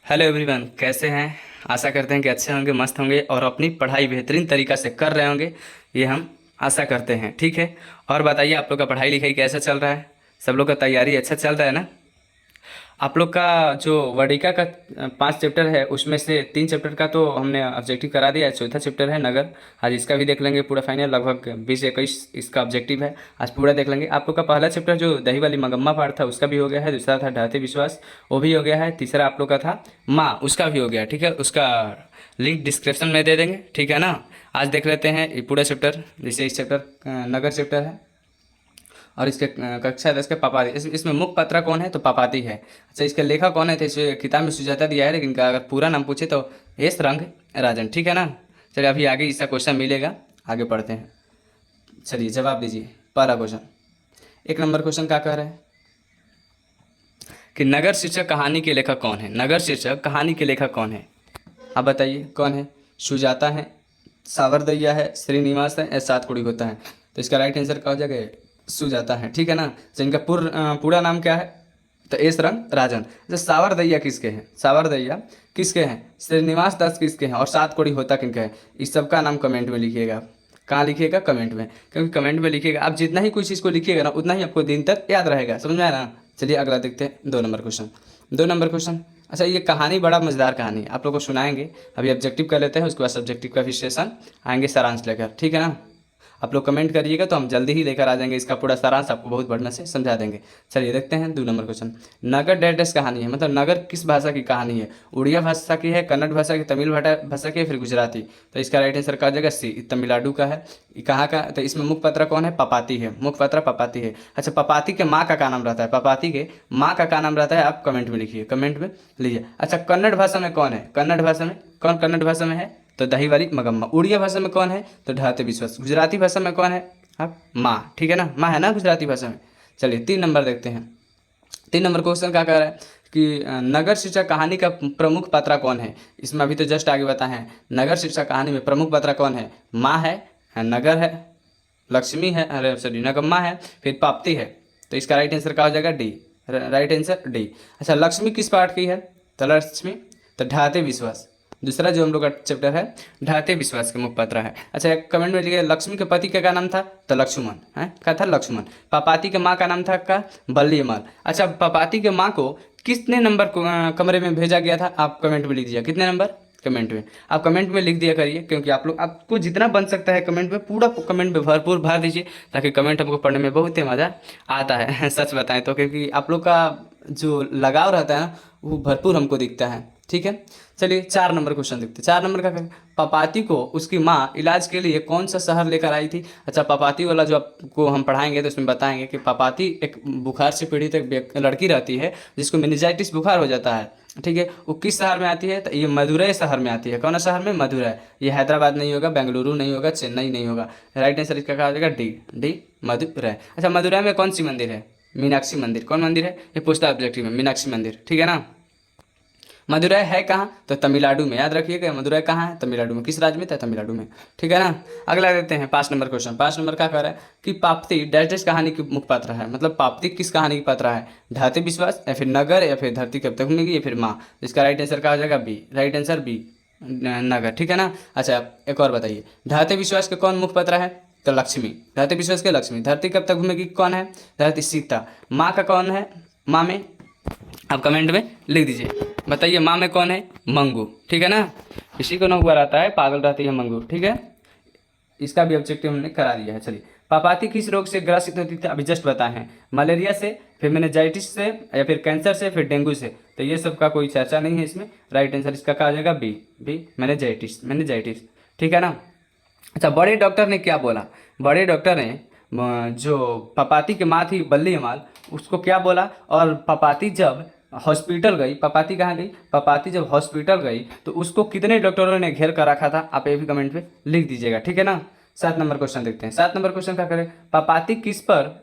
Hello everyone, कैसे हैं। आशा करते हैं कि अच्छे होंगे, मस्त होंगे और अपनी पढ़ाई बेहतरीन तरीक़ा से कर रहे होंगे। ये हम आशा करते हैं। ठीक है। और बताइए, आप लोग का पढ़ाई लिखाई कैसा चल रहा है। सब लोग का तैयारी अच्छा चल रहा है ना। आप लोग का जो वर्णिका का 5 चैप्टर है, उसमें से 3 चैप्टर का तो हमने ऑब्जेक्टिव करा दिया है। चौथा चैप्टर है नगर। आज इसका भी देख लेंगे पूरा फाइनल। लगभग 20-21 इसका ऑब्जेक्टिव है। आज पूरा देख लेंगे। आप लोग का पहला चैप्टर जो दही वाली मगम्मा पार्ट था, उसका भी हो गया है। दूसरा था ढाते विश्वास, वो भी हो गया है। तीसरा आप लोग का था माँ, उसका भी हो गया। ठीक है। उसका लिंक डिस्क्रिप्शन में दे देंगे। ठीक है ना। आज देख लेते हैं ये पूरा चैप्टर। जैसे इस चैप्टर नगर चैप्टर है, और इसके कक्षा 10 के पापाती। इसमें मुख्य पात्रा कौन है, तो पापाती है। अच्छा, इसके लेखक कौन है, तो इस किताब में सुजाता दिया है, लेकिन इनका अगर पूरा नाम पूछे तो एस रंग राजन। ठीक है ना। चलिए, अभी आगे इसका क्वेश्चन मिलेगा, आगे पढ़ते हैं। चलिए जवाब दीजिए। पहला क्वेश्चन, 1 नंबर क्वेश्चन क्या कह रहे हैं कि नगर शीर्षक कहानी के लेखक कौन है। नगर शीर्षक कहानी के लेखक कौन है, आप बताइए कौन है। सुजाता है, सावरदैया है, श्रीनिवास है या सातकुड़ी होता है। तो इसका राइट आंसर क्या हो जाएगा, सुजाता है। ठीक है ना। तो इनका पूरा नाम क्या है, तो एस रंग राजन। जैसे सावरदैया किसके हैं, सावरदैया किसके हैं, श्रीनिवास दास किसके हैं, और सातकोड़ी होता किनका है। इस सब का नाम कमेंट में लिखिएगा आप। कहाँ लिखिएगा, कमेंट में। क्योंकि कमेंट में लिखिएगा आप, जितना ही कुछ इसको लिखिएगा ना, उतना ही आपको दिन तक याद रहेगा। समझ में आया ना। चलिए अगला देखते हैं, 2 नंबर क्वेश्चन। 2 नंबर क्वेश्चन, अच्छा ये कहानी बड़ा मज़ेदार कहानी है, आप लोग को सुनाएंगे। अभी ऑब्जेक्टिव कर लेते हैं, उसके बाद सब्जेक्टिव का विश्लेषण आएंगे सारांश लेकर। ठीक है ना। आप लोग कमेंट करिएगा तो हम जल्दी ही लेकर आ जाएंगे। इसका पूरा सारांश आपको बहुत बढ़िया से समझा देंगे। चलिए देखते हैं 2 नंबर क्वेश्चन। नगर डैश डैश कहानी है, मतलब नगर किस भाषा की कहानी है। उड़िया भाषा की है, कन्नड़ भाषा की, तमिल भाषा की है, फिर गुजराती। तो इसका राइट आंसर का हो जाएगा सी, तमिलनाडु का है। ये कहाँ का, तो इसमें मुख्य पात्र कौन है, पपाती है। मुख्य पात्र पपाती है। अच्छा, पपाती के माँ का क्या नाम रहता है, पपाती के माँ का क्या नाम रहता है, आप कमेंट में लिखिए, कमेंट में लीजिए। अच्छा, कन्नड़ भाषा में कौन है, कन्नड़ भाषा में कौन कन्नड़ भाषा में है, तो दही वाली मगम्मा। उड़िया भाषा में कौन है, तो ढाते विश्वास। गुजराती भाषा में कौन है, आप माँ। ठीक है ना, माँ है ना गुजराती भाषा में। चलिए 3 नंबर देखते हैं। 3 नंबर क्वेश्चन क्या कह रहा है कि नगर शीर्षक कहानी का प्रमुख पात्रा कौन है। इसमें अभी तो जस्ट आगे बताए हैं। नगर शीर्षक कहानी में प्रमुख पात्रा कौन है, माँ है, नगर है, लक्ष्मी है, अरे सॉरी नगम्मा है, फिर पाप्ती है। तो इसका राइट आंसर क्या हो जाएगा, डी। Right answer D. अच्छा, लक्ष्मी किस पार्ट की है, तो लक्ष्मी तो ढाते विश्वास। दूसरा जो हम लोग का चैप्टर है, ढाते विश्वास के मुख्य पात्र है। अच्छा, एक कमेंट में लिखिए, लक्ष्मी के पति का क्या नाम था, तो लक्ष्मण है, क्या था, लक्ष्मण। पापाती के माँ का नाम था का, बल्लीमाल। अच्छा, पापाती के माँ को कितने नंबर कमरे में भेजा गया था, आप कमेंट में लिख दीजिए कितने नंबर, कमेंट में। आप कमेंट में लिख दिया करिए, क्योंकि आप लोग, आपको जितना बन सकता है कमेंट में, पूरा कमेंट में भरपूर भर दीजिए, ताकि कमेंट हमको पढ़ने में बहुत ही मज़ा आता है सच बताएं तो, क्योंकि आप लोग का जो लगाव रहता है ना, वो भरपूर हमको दिखता है। ठीक है। चलिए 4 नंबर क्वेश्चन देखते हैं। 4 नंबर का पपाती को उसकी माँ इलाज के लिए कौन सा शहर लेकर आई थी। अच्छा, पपाती वाला जो आपको हम पढ़ाएंगे तो उसमें बताएंगे कि पपाती एक बुखार से पीड़ित एक लड़की रहती है, जिसको मेनिंजाइटिस बुखार हो जाता है। ठीक है। वो किस शहर में आती है, तो ये मदुरई शहर में आती है। कौन शहर में, मदुरई। ये हैदराबाद नहीं होगा, बेंगलुरु नहीं होगा, चेन्नई नहीं होगा। राइट आंसर इसका क्या हो जाएगा, डी। डी मदुरई। अच्छा, मदुरई में कौन सी मंदिर है, मीनाक्षी मंदिर। कौन मंदिर है, ये पूछता है ऑब्जेक्टिव में, मीनाक्षी मंदिर। ठीक है ना। मदुरई है कहाँ, तो तमिलनाडु में। याद रखिएगा, मदुरई कहाँ है, तमिलनाडु में। किस राज्य में था, तमिलनाडु में। ठीक है ना। अगला देते हैं 5 नंबर क्वेश्चन। 5 नंबर क्या कह रहा है कि पाप्ती डैश डैश कहानी की मुख्य पात्र है, मतलब पाप्ती किस कहानी की पात्र है। ढाते विश्वास, या फिर नगर, या फिर धरती कब तक घूमेगी, या फिर माँ। इसका राइट आंसर क्या हो जाएगा, बी। राइट आंसर बी, नगर। ठीक है ना। अच्छा, एक और बताइए, ढाते विश्वास के कौन मुख्य पात्र है, तो लक्ष्मी। ढाते विश्वास के लक्ष्मी। धरती कब तक घूमेगी कौन है, धरती सीता। माँ का कौन है, माँ में आप कमेंट में लिख दीजिए, बताइए माँ में कौन है, मंगू। ठीक है ना। इसी को नौगुआ रहता है, पागल रहती है मंगू। ठीक है। इसका भी ऑब्जेक्टिव हमने करा दिया है। चलिए, पापाती किस रोग से ग्रसित होती थी, अभी जस्ट बताए हैं। मलेरिया से, फिर मेनिंजाइटिस से, या फिर कैंसर से, फिर डेंगू से। तो ये सब का कोई चर्चा नहीं है इसमें। राइट आंसर इसका कहा जाएगा बी। B meningitis, meningitis. ठीक है ना। अच्छा, बड़े डॉक्टर ने क्या बोला, बड़े डॉक्टर ने जो पपाती की माँ थी बल्ली माल, उसको क्या बोला। और पपाती जब हॉस्पिटल गई, पपाती कहाँ गई, पपाती जब हॉस्पिटल गई तो उसको कितने डॉक्टरों ने घेर कर रखा था, आप ये भी कमेंट में लिख दीजिएगा। ठीक है ना। 7 नंबर क्वेश्चन देखते हैं। 7 नंबर क्वेश्चन क्या करें, पपाती किस पर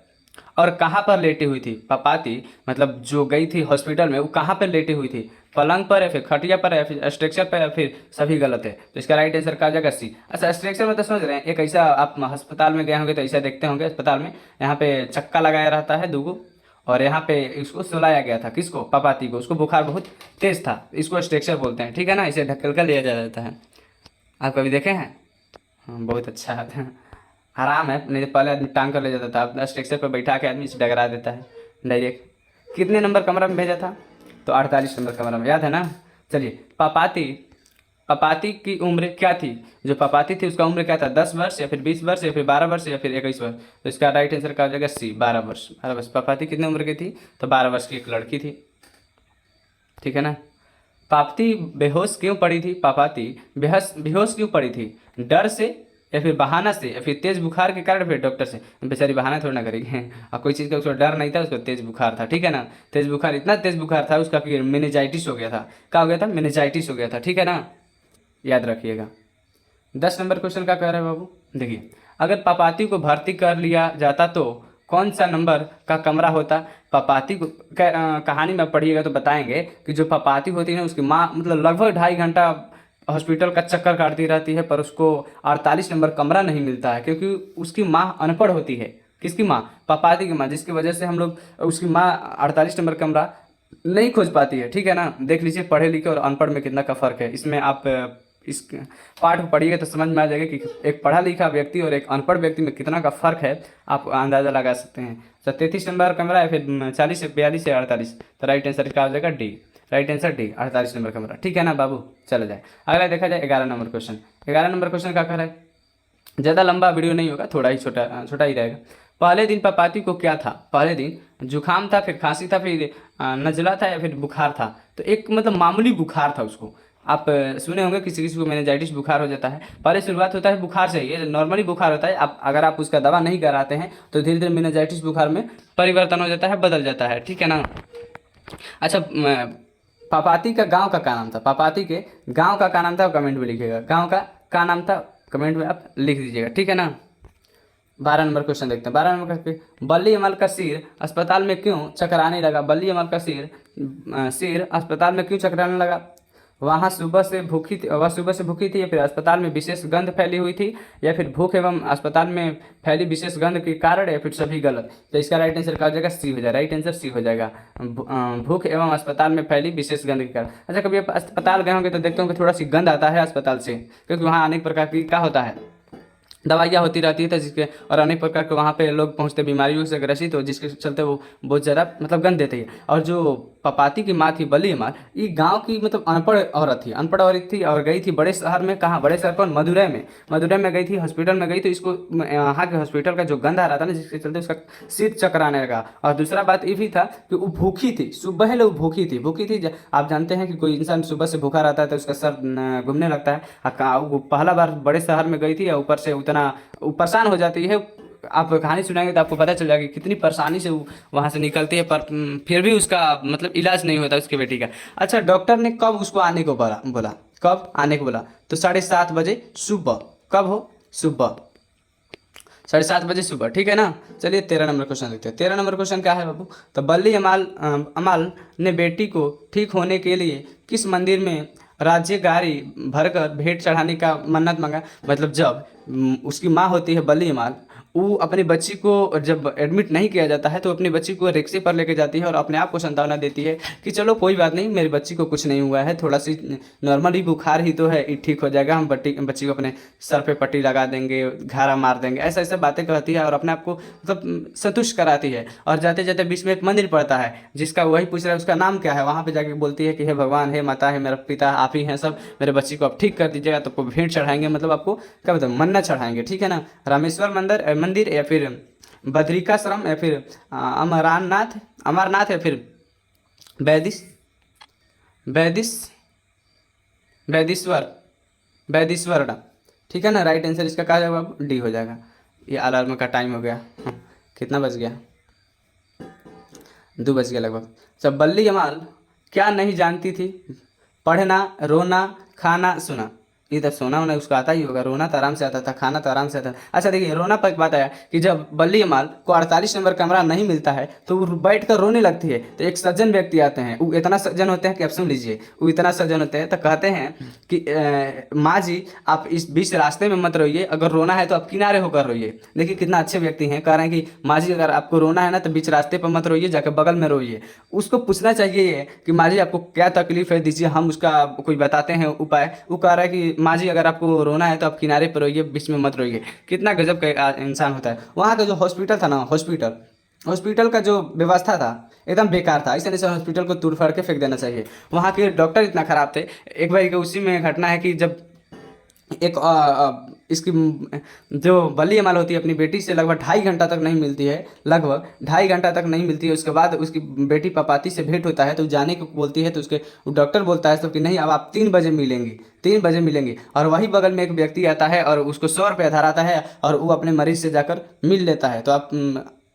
और कहाँ पर लेटी हुई थी। पपाती मतलब जो गई थी हॉस्पिटल में, वो कहाँ पर लेटी हुई थी, पलंग पर, या फिर खटिया पर, या फिर स्ट्रक्चर पर, या फिर सभी गलत है। तो इसका राइट आंसर का जाएगा सी। अच्छा, स्ट्रक्चर में तो समझ रहे हैं, एक ऐसा आप अस्पताल में गए होंगे तो ऐसा देखते होंगे अस्पताल में, यहाँ पे चक्का लगाया रहता है दूगो, और यहाँ पे इसको सुलाया गया था, किसको, पापाती को। उसको बुखार बहुत तेज था, इसको स्ट्रेक्चर बोलते हैं, ठीक है ना, इसे ढकेल कर लिया जाता है। आप कभी देखे हैं? हाँ, बहुत अच्छा है। आराम है, नहीं तो पहले आदमी टांग कर ले जाता था, अब स्ट्रेक्चर पर बैठा के आदमी इसे डगरा देता है डायरेक्ट। कितने नंबर कमरा में भेजा था? तो 48 नंबर कमरा में, याद है ना। चलिए, पापाती, पापाती की उम्र क्या थी? जो पापाती थी उसका उम्र क्या था? 10 वर्ष या फिर 20 वर्ष या फिर 12 वर्ष या फिर 21 वर्ष? तो इसका राइट आंसर क्या हो जाएगा? सी, 12 वर्ष। 12 वर्ष। पापाती कितने उम्र की थी? तो 12 वर्ष की एक लड़की थी, ठीक है ना। पापती बेहोश क्यों पड़ी थी? पापाती बेहोश बेहोश क्यों पड़ी थी? डर से या फिर बहाना से या फिर तेज बुखार के कारण, फिर डॉक्टर से। बेचारी बहाना थोड़ी ना करेगी। और कोई चीज़ का उसको डर नहीं था, उसको तेज बुखार था, ठीक है ना। तेज बुखार, इतना तेज बुखार था उसका कि मेनिजाइटिस हो गया था। क्या हो गया था? मेनिजाइटिस हो गया था, ठीक है ना, याद रखिएगा। 10 नंबर क्वेश्चन क्या कह रहे हैं बाबू? देखिए, अगर पापाती को भर्ती कर लिया जाता तो कौन सा नंबर का कमरा होता? पापाती को कहानी में पढ़िएगा तो बताएंगे कि जो पापाती होती है ना, उसकी माँ मतलब लगभग 2.5 घंटा हॉस्पिटल का चक्कर काटती रहती है, पर उसको 48 नंबर कमरा नहीं मिलता है, क्योंकि उसकी माँ अनपढ़ होती है। किसकी माँ? पापाती की माँ, जिसकी वजह से हम लोग उसकी माँ 48 नंबर कमरा नहीं खोज पाती है, ठीक है ना। देख लीजिए पढ़े लिखे और अनपढ़ में कितना का फर्क है। इसमें आप इस पाठ को पढ़िएगा तो समझ में आ जाएगा कि एक पढ़ा लिखा व्यक्ति और एक अनपढ़ व्यक्ति में कितना का फर्क है, आप अंदाज़ा लगा सकते हैं। तो 33 नंबर कमरा है, फिर 40 से 42 या 48, तो राइट आंसर क्या हो जाएगा? D. Right answer D, 48 number कमरा, ठीक है ना बाबू। चलो जाए अगला देखा जाए 11 नंबर क्वेश्चन। 11 नंबर क्वेश्चन क्या कर रहा है? ज़्यादा लंबा वीडियो नहीं होगा, थोड़ा ही छोटा छोटा ही रहेगा। पहले दिन पापाती को क्या था? पहले दिन जुकाम था, फिर खांसी था, फिर नज़ला था या फिर बुखार था? तो एक मतलब मामूली बुखार था उसको। आप सुने होंगे किसी किसी को मेनिंजाइटिस बुखार हो जाता है। पहले शुरुआत होता है बुखार से, ये नॉर्मली बुखार होता है। आप अगर आप उसका दवा नहीं कराते हैं तो धीरे धीरे मेनिंजाइटिस बुखार में परिवर्तन हो जाता है, बदल जाता है, ठीक है ना। अच्छा, पापाती का गांव का क्या नाम था? पापाती के गांव का क्या नाम था? कमेंट में लिखिएगा, गांव का क्या नाम था, कमेंट में आप लिख दीजिएगा, ठीक है ना। 12 नंबर क्वेश्चन देखते हैं। 12 नंबर का, बल्ली अमल का सिर अस्पताल में क्यों चकराने लगा? बल्ली अमल का सिर अस्पताल में क्यों चकराने लगा? वह सुबह से भूखी थी या फिर अस्पताल में विशेष गंध फैली हुई थी, या फिर भूख एवं अस्पताल में फैली विशेष गंध के कारण, या फिर सभी गलत? तो इसका राइट आंसर क्या हो जाएगा? सी हो जाएगा। राइट आंसर सी हो जाएगा, भूख एवं अस्पताल में फैली विशेष गंध के कारण। अच्छा, कभी आप अस्पताल गए होंगे तो देखते होंगे थोड़ा सी गंध आता है अस्पताल से, क्योंकि वहाँ अनेक प्रकार की क्या होता है, दवाइयाँ होती रहती है, तो जिसके और अनेक प्रकार के वहाँ पे लोग पहुँचते बीमारियों से ग्रसित हो, जिसके चलते वो बहुत ज़्यादा मतलब गंध देती है। और जो पपाती की माँ थी बली अमार, ये गांव की मतलब अनपढ़ औरत थी, अनपढ़ औरत थी और गई थी बड़े शहर में। कहाँ बड़े शहर पर? मदुरै में। मदुरै में गई थी, हॉस्पिटल में गई, तो इसको यहाँ के हॉस्पिटल का जो गंध आ रहा था ना, जिसके चलते उसका सिर चकराने लगा। और दूसरा बात ये भी था कि वो भूखी थी, सुबह ले वो भूखी थी। आप जानते हैं कि कोई इंसान सुबह से भूखा रहता है तो उसका सर घूमने लगता है। वो पहला बार बड़े शहर में गई थी और ऊपर से उतना वो परेशान हो जाती है। आप कहानी सुनाएंगे तो आपको पता चल जाएगा कि कितनी परेशानी से वो वहाँ से निकलती है, पर फिर भी उसका मतलब इलाज नहीं होता उसकी बेटी का। अच्छा, डॉक्टर ने कब उसको आने को बोला बोला कब आने को बोला? तो 7:30 बजे सुबह। कब हो? सुबह, 7:30 बजे सुबह, ठीक है ना। चलिए 13 नंबर क्वेश्चन देखते हैं। 13 नंबर क्वेश्चन क्या है बाबू? तो बल्ली अमाल ने बेटी को ठीक होने के लिए किस मंदिर में राज्य गारी भरकर भेंट चढ़ाने का मन्नत मांगा? मतलब जब उसकी माँ होती है बल्ली अमाल, वो अपनी बच्ची को जब एडमिट नहीं किया जाता है तो अपनी बच्ची को रिक्शे पर लेके जाती है और अपने आप को सांत्वना देती है कि चलो कोई बात नहीं, मेरी बच्ची को कुछ नहीं हुआ है, थोड़ा सी नॉर्मल ही बुखार ही तो है, ये ठीक हो जाएगा, हम बच्ची को अपने सर पे पट्टी लगा देंगे, घारा मार देंगे, ऐसा ऐसा बातें कहती है और अपने आप को मतलब संतुष्ट कराती है। और जाते जाते बीच में एक मंदिर पड़ता है, जिसका वही पूछ रहा है उसका नाम क्या है। वहाँ पे जाके बोलती है कि हे भगवान, हे माता, हे मेरा पिता, आप ही हैं सब, मेरे बच्ची को आप ठीक कर दीजिएगा, तो आपको भेंट चढ़ाएंगे, मतलब आपको क्या बताऊँ, मन्नत चढ़ाएंगे, ठीक है ना। रामेश्वर मंदिर या फिर बद्रिकाश्रम या फिर अमरनाथ या फिर वैदिस वैदिस वैदिश्वर वैदिश्वर, ठीक है ना। राइट आंसर इसका क्या जाएगा? डी हो जाएगा। ये अलार्म का टाइम हो गया। कितना बज गया? 2 बज गया लगभग। जब बल्ली अमाल क्या नहीं जानती थी? पढ़ना, रोना, खाना, सुना। ये तो सोना वोना उसको आता ही होगा, रोना तो आराम से आता था, खाना तो आराम से आता था। अच्छा देखिए, रोना पर एक बात आया कि जब बल्ली अमाल को 48 नंबर कमरा नहीं मिलता है तो वो बैठ कर रोने लगती है। तो एक सज्जन व्यक्ति आते हैं, वो इतना सज्जन होते हैं कि आप सुन लीजिए, वो इतना सज्जन होते हैं तो कहते हैं कि माँ जी आप इस बीच रास्ते में मत रोइए, अगर रोना है तो आप किनारे होकर रोइए। देखिए कितना अच्छे व्यक्ति हैं, कह रहे हैं कि माँ जी अगर आपको रोना है ना तो बीच रास्ते पर मत रोइए, जाकर बगल में रोइए। उसको पूछना चाहिए ये कि माँ जी आपको क्या तकलीफ है, दीजिए हम उसका कोई बताते हैं उपाय। वो कह रहा है कि माँ जी अगर आपको रोना है तो आप किनारे पर रोइए, बीच में मत रोइए। कितना गजब का इंसान होता है। वहाँ का जो हॉस्पिटल था ना, हॉस्पिटल हॉस्पिटल का जो व्यवस्था था एकदम बेकार था। इस तरह से हॉस्पिटल को तोड़ फाड़ के फेंक देना चाहिए। वहाँ के डॉक्टर इतना खराब थे। एक बार के उसी में घटना है कि जब एक इसकी जो बल्ली अमाल होती है अपनी बेटी से लगभग 2.5 घंटा तक नहीं मिलती है, लगभग 2.5 घंटा तक नहीं मिलती है। उसके बाद उसकी बेटी पापाती से भेंट होता है तो जाने को बोलती है, तो उसके डॉक्टर बोलता है तो कि नहीं अब आप 3 बजे मिलेंगी, 3 बजे मिलेंगी। और वही बगल में एक व्यक्ति आता है और उसको 100 रुपये आधार आता है और वो अपने मरीज से जाकर मिल लेता है। तो आप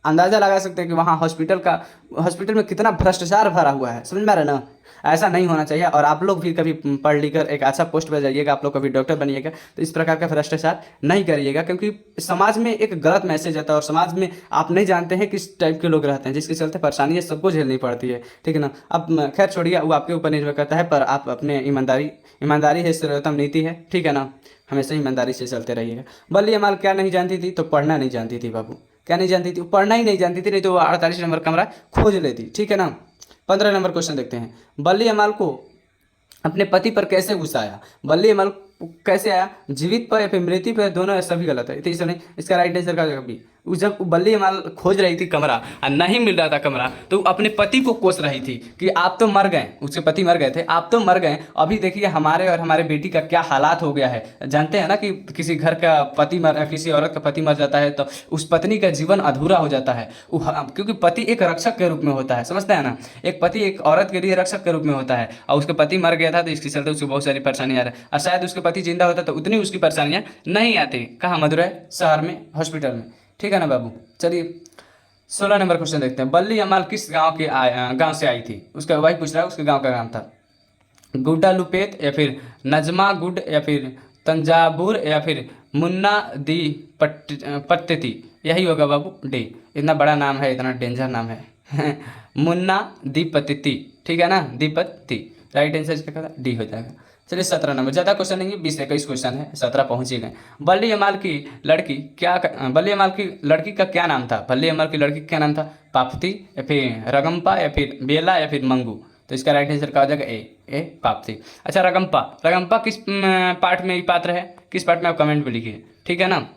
अंदाज़ा लगा सकते हैं कि वहाँ हॉस्पिटल में कितना भ्रष्टाचार भरा हुआ है। समझ में आ रहा है ना। ऐसा नहीं होना चाहिए। और आप लोग भी कभी पढ़ लिख कर एक अच्छा पोस्ट पर जाइएगा, आप लोग कभी डॉक्टर बनिएगा तो इस प्रकार का भ्रष्टाचार नहीं करिएगा, क्योंकि समाज में एक गलत मैसेज आता है और समाज में आप नहीं जानते हैं किस टाइप के लोग रहते हैं, जिसके चलते परेशानियाँ सबको झेलनी पड़ती है। ठीक है ना। अब खैर छोड़िए, वो आपके ऊपर निर्भर करता है, पर आप अपने ईमानदारी है सर्वोत्तम नीति है। ठीक है ना। हमेशा ईमानदारी से चलते रहिएगा। बल्ली अमाल क्या नहीं जानती थी, तो पढ़ना नहीं जानती थी बाबू। क्या नहीं जानती थी? वो पढ़ना ही नहीं जानती थी, नहीं तो वो 48 नंबर कमरा खोज लेती। ठीक है ना। 15 नंबर क्वेश्चन देखते हैं। बल्ली अमाल को अपने पति पर कैसे गुस्सा आया? बल्ली अमाल कैसे आया? जीवित पर या फिर मृत्यु पर, दोनों है, सभी गलत है। तो इसने इसका राइट आंसर का जवाब बी। जब बल्ली अमाल खोज रही थी कमरा और नहीं मिल रहा था कमरा, तो अपने पति को कोस रही थी कि आप तो मर गए, उसके पति मर गए थे, आप तो मर गए, अभी देखिए हमारे और हमारे बेटी का क्या हालात हो गया है। जानते हैं ना कि किसी घर का पति किसी औरत का पति मर जाता है तो उस पत्नी का जीवन अधूरा हो जाता है। क्योंकि पति एक रक्षक के रूप में होता है, समझते हैं ना। एक पति एक औरत के लिए रक्षक के रूप में होता है, और उसके पति मर गया था तो इसके चलते उसको बहुत सारी परेशानियां आ रही है। और शायद उसके पति जिंदा होता तो उतनी उसकी परेशानियां नहीं आती। कहाँ? मदुरै शहर में, हॉस्पिटल में। ठीक है ना बाबू। चलिए 16 नंबर क्वेश्चन देखते हैं। बल्ली अमाल किस गांव से आई थी? उसका वही पूछ रहा है, उसके गांव का नाम था गुड्डा लुपेत या फिर नजमा गुड या फिर तंजाबुर या फिर मुन्ना दी पट्टेती। यही होगा बाबू, डी। इतना बड़ा नाम है, इतना डेंजर नाम है मुन्ना दीपति। ठीक है ना, दीपति। राइट आंसर क्या था? डी हो जाएगा। चलिए 17 नंबर, ज़्यादा क्वेश्चन नहीं है, 20-21 क्वेश्चन है, 17 पहुँच ही गए। बल्ली अमाल की लड़की बल्ली अमाल की लड़की का क्या नाम था? बल्ली अमाल की लड़की का क्या नाम था? पापती या फिर रगम्पा या फिर बेला या फिर मंगू। तो इसका राइट आंसर क्या हो जाएगा? ए पापती। अच्छा रगम्पा किस पार्ट में पात्र है? किस पार्ट में आप कमेंट में लिखिए। ठीक है ना।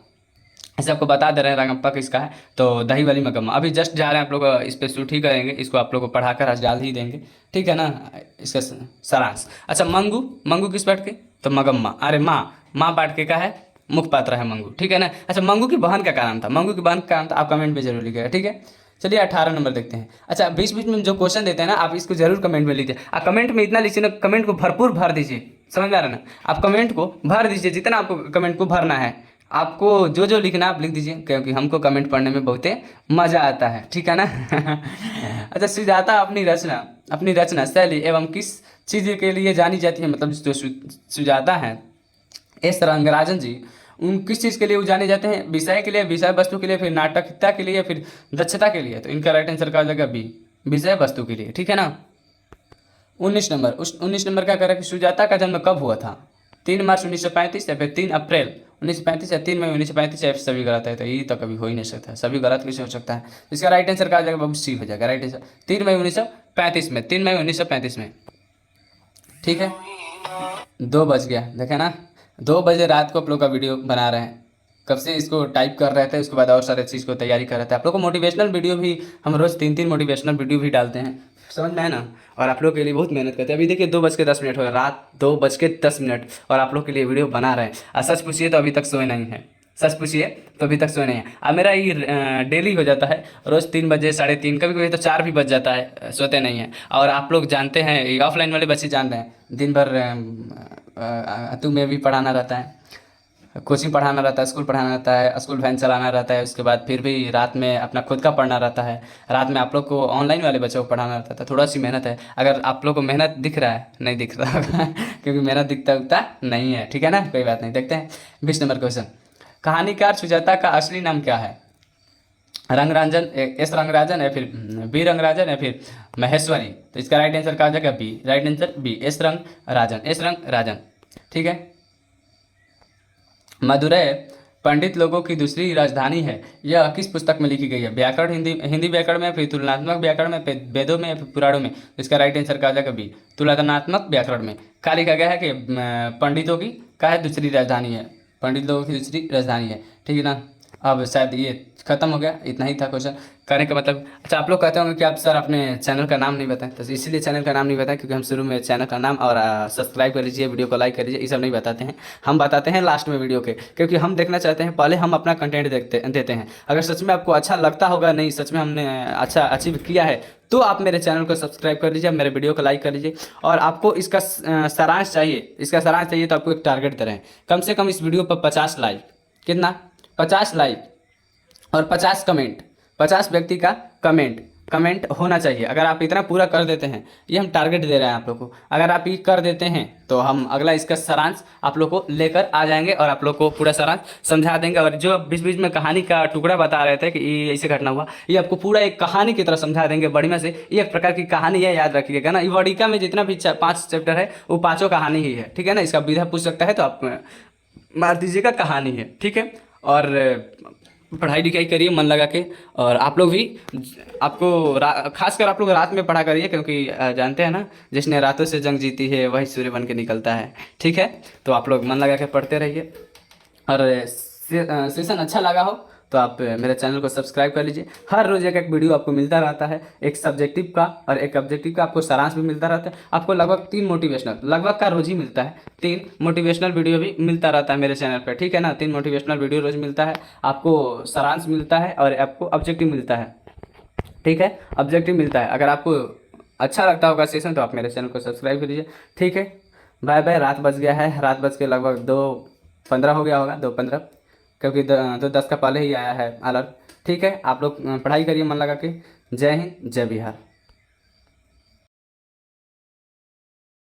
ऐसे आपको बता दे रहे हैं रगम्पा किसका है, तो दही वाली मगम्मा। अभी जस्ट जा रहे हैं आप लोग इस पर शूट ही करेंगे, इसको आप लोग को पढ़ाकर आज डाल ही देंगे। ठीक है ना, इसका सारांश। अच्छा मंगू किस पार्ट के? तो मगम्मा। अरे माँ पार्ट के का है, मुख्य पात्र है मंगू। ठीक है ना। अच्छा मंगू की बहन का क्या नाम था? मंगू की बहन का नाम था, आप कमेंट में जरूर लिखिएगा। ठीक है। चलिए 18 नंबर देखते हैं। अच्छा बीच बीच में जो क्वेश्चन देते हैं ना, आप इसको जरूर कमेंट में लीजिए। आप कमेंट में इतना लीजिए ना, कमेंट को भरपूर भर दीजिए। समझ में आ रहा है ना। आप कमेंट को भर दीजिए, जितना आपको कमेंट को भरना है। आपको जो लिखना है आप लिख दीजिए, क्योंकि हमको कमेंट पढ़ने में बहुत मज़ा आता है। ठीक है ना अच्छा सुजाता अपनी रचना शैली एवं किस चीज़ के लिए जानी जाती है? मतलब जो सुजाता हैं एस रंगराजन जी, उन किस चीज़ के लिए वो जाने जाते हैं? विषय के लिए, विषय वस्तु के लिए, फिर नाटकता के लिए, फिर दक्षता के लिए। तो इनका राइट आंसर का हो जाएगा बी, विषय वस्तु के लिए। ठीक है ना। 19 नंबर क्या कर रहा है कि सुजाता का जन्म कब हुआ था? 3 मार्च 1935 या फिर 3 अप्रैल 1935 या 3 मई 1935 या फिर सभी गलत है? तो ये तो कभी हो ही नहीं सकता, सभी गलत कैसे हो सकता है? इसका राइट आंसर क्या हो जाएगा बाबू? सी हो जाएगा राइट आंसर। 3 मई 1935 में, 3 मई 1935 में। ठीक है। 2 बज गया, देखे ना। 2 बजे रात को आप लोग का वीडियो बना रहे हैं, कब से इसको टाइप कर रहे थे, उसके बाद और सारे चीज़ को तैयारी कर रहे थे। आप लोग को मोटिवेशनल वीडियो भी हम रोज़ 3-3 मोटिवेशनल वीडियो भी डालते हैं, समझ में है ना। और आप लोग के लिए बहुत मेहनत करते हैं। अभी देखिए 2:10 हो गया, रात 2:10, और आप लोग के लिए वीडियो बना रहे हैं। और सच पूछिए तो अभी तक सोए नहीं है, सच पूछिए तो अभी तक सोए नहीं है। अब मेरा ये डेली हो जाता है, रोज़ 3 बजे, 3:30, कभी कभी तो 4 भी बज जाता है, सोते नहीं हैं। और आप लोग जानते हैं, ये ऑफलाइन वाले बच्चे जान रहे हैं, दिन भर तुम्हें भी पढ़ाना रहता है। कोचिंग पढ़ाना रहता है, स्कूल पढ़ाना रहता है, स्कूल वैन चलाना रहता है, उसके बाद फिर भी रात में अपना खुद का पढ़ना रहता है। रात में आप लोग को ऑनलाइन वाले बच्चों को पढ़ाना रहता था, थोड़ा सी मेहनत है। अगर आप लोग को मेहनत दिख रहा है, नहीं दिख रहा होगा क्योंकि मेहनत दिखता उगता नहीं है, ठीक है ना, कोई बात नहीं। देखते हैं 20 नंबर क्वेश्चन। कहानीकार सुजाता का असली नाम क्या है? रंगराजन, एस रंगराजन, या फिर बी रंगराजन, या फिर महेश्वरी। तो इसका राइट आंसर क्या हो जाएगा? B. Right answer B, S Rangarajan, S Rangarajan. ठीक है। मदुरै पंडित लोगों की दूसरी राजधानी है, यह किस पुस्तक में लिखी गई है? व्याकरण, हिंदी हिंदी व्याकरण में, फिर तुलनात्मक व्याकरण में, फिर वेदों में, या फिर पुराणों में। तो इसका राइट आंसर क्या हो जाएगा? बी, तुलनात्मक व्याकरण में। क्या लिखा गया है कि पंडितों की क्या है? दूसरी राजधानी है, पंडित लोगों की दूसरी राजधानी है, ठीक है ना। अब शायद ये खत्म हो गया, इतना ही था क्वेश्चन करने का मतलब। अच्छा, आप लोग कहते होंगे कि आप सर अपने चैनल का नाम नहीं बताएं, तो इसीलिए चैनल का नाम नहीं बताएं क्योंकि हम शुरू में चैनल का नाम और सब्सक्राइब कर लीजिए, वीडियो को लाइक कर लीजिए, ये सब नहीं बताते हैं। हम बताते हैं लास्ट में वीडियो के, क्योंकि हम देखना चाहते हैं, पहले हम अपना कंटेंट देते हैं। अगर सच में आपको अच्छा लगता होगा, नहीं सच में हमने अच्छा अचीव किया है, तो आप मेरे चैनल को सब्सक्राइब कर लीजिए, मेरे वीडियो को लाइक कर लीजिए। और आपको इसका सारांश चाहिए, इसका सारांश चाहिए तो आपको एक टारगेट दे रहे हैं, कम से कम इस वीडियो पर 50 लाइक। कितना? 50 लाइक और 50 कमेंट, 50 व्यक्ति का कमेंट होना चाहिए। अगर आप इतना पूरा कर देते हैं, ये हम टारगेट दे रहे हैं आप लोग को, अगर आप ये कर देते हैं तो हम अगला इसका सारांश आप लोग को लेकर आ जाएंगे और आप लोग को पूरा सारांश समझा देंगे। और जो बीच बीच में कहानी का टुकड़ा बता रहे थे कि ये ऐसे घटना हुआ, ये आपको पूरा एक कहानी की तरह समझा देंगे बढ़िया से। ये एक प्रकार की कहानी है, याद रखिएगा ना। ये वर्णिका में जितना भी 5 चैप्टर है, वो पाँचों कहानी ही है, ठीक है ना। इसका विधा पूछ सकता है तो आप मार दीजिएगा, कहानी है, ठीक है। और पढ़ाई लिखाई करिए मन लगा के। और आप लोग भी, आपको खासकर आप लोग रात में पढ़ा करिए, क्योंकि जानते हैं ना, जिसने रातों से जंग जीती है वही सूर्य बन के निकलता है, ठीक है। तो आप लोग मन लगा के पढ़ते रहिए। और सेशन अच्छा लगा हो तो आप मेरे चैनल को सब्सक्राइब कर लीजिए। हर रोज़ एक एक वीडियो आपको मिलता रहता है, एक सब्जेक्टिव का और एक ऑब्जेक्टिव का आपको सारांश भी मिलता रहता है। आपको लगभग 3 मोटिवेशनल, लगभग का रोज़ ही मिलता है, 3 मोटिवेशनल वीडियो भी मिलता रहता है मेरे चैनल पर, ठीक है ना। 3 मोटिवेशनल वीडियो रोज़ मिलता है, आपको सारांश मिलता है और आपको ऑब्जेक्टिव मिलता है, ठीक है, ऑब्जेक्टिव मिलता है। अगर आपको अच्छा लगता होगा सेशन तो आप मेरे चैनल को सब्सक्राइब कर लीजिए, ठीक है। Bye bye. रात बज गया है, रात बज के लगभग 2:15 हो गया होगा, 2:15, क्योंकि 2:10 का पहले ही आया है अलर्ट, ठीक है। आप लोग पढ़ाई करिए मन लगा के। जय हिंद, जय बिहार।